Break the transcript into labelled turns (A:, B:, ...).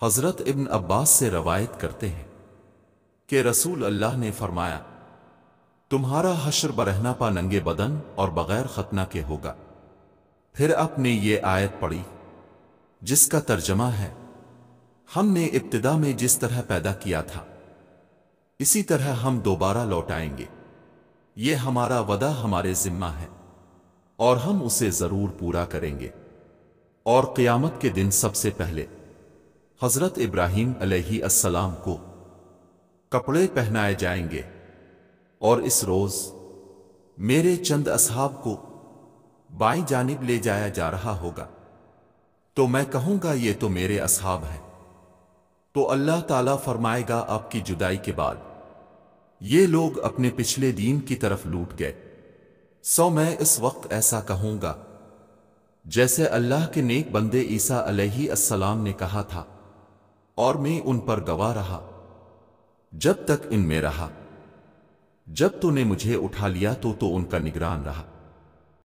A: حضرت ابن عباس سے روایت کرتے ہیں کہ رسول اللہ نے فرمایا، تمہارا حشر برہنہ پا ننگے بدن اور بغیر ختنہ کے ہوگا۔ پھر آپ نے یہ آیت پڑھی جس کا ترجمہ ہے، ہم نے ابتدا میں جس طرح پیدا کیا تھا اسی طرح ہم دوبارہ لوٹائیں گے، یہ ہمارا وعدہ ہمارے ذمہ ہے اور ہم اسے ضرور پورا کریں گے۔ اور قیامت کے دن سب سے پہلے حضرت ابراہیم علیہ السلام کو کپڑے پہنائے جائیں گے، اور اس روز میرے چند اصحاب کو بائیں جانب لے جایا جا رہا ہوگا، تو میں کہوں گا یہ تو میرے اصحاب ہیں، تو اللہ تعالیٰ فرمائے گا آپ کی جدائی کے بعد یہ لوگ اپنے پچھلے دین کی طرف لوٹ گئے، سو میں اس وقت ایسا کہوں گا جیسے اللہ کے نیک بندے عیسیٰ علیہ السلام نے کہا تھا، اور میں ان پر گواہ رہا جب تک ان میں رہا، جب تو نے مجھے اٹھا لیا تو ان کا نگران رہا۔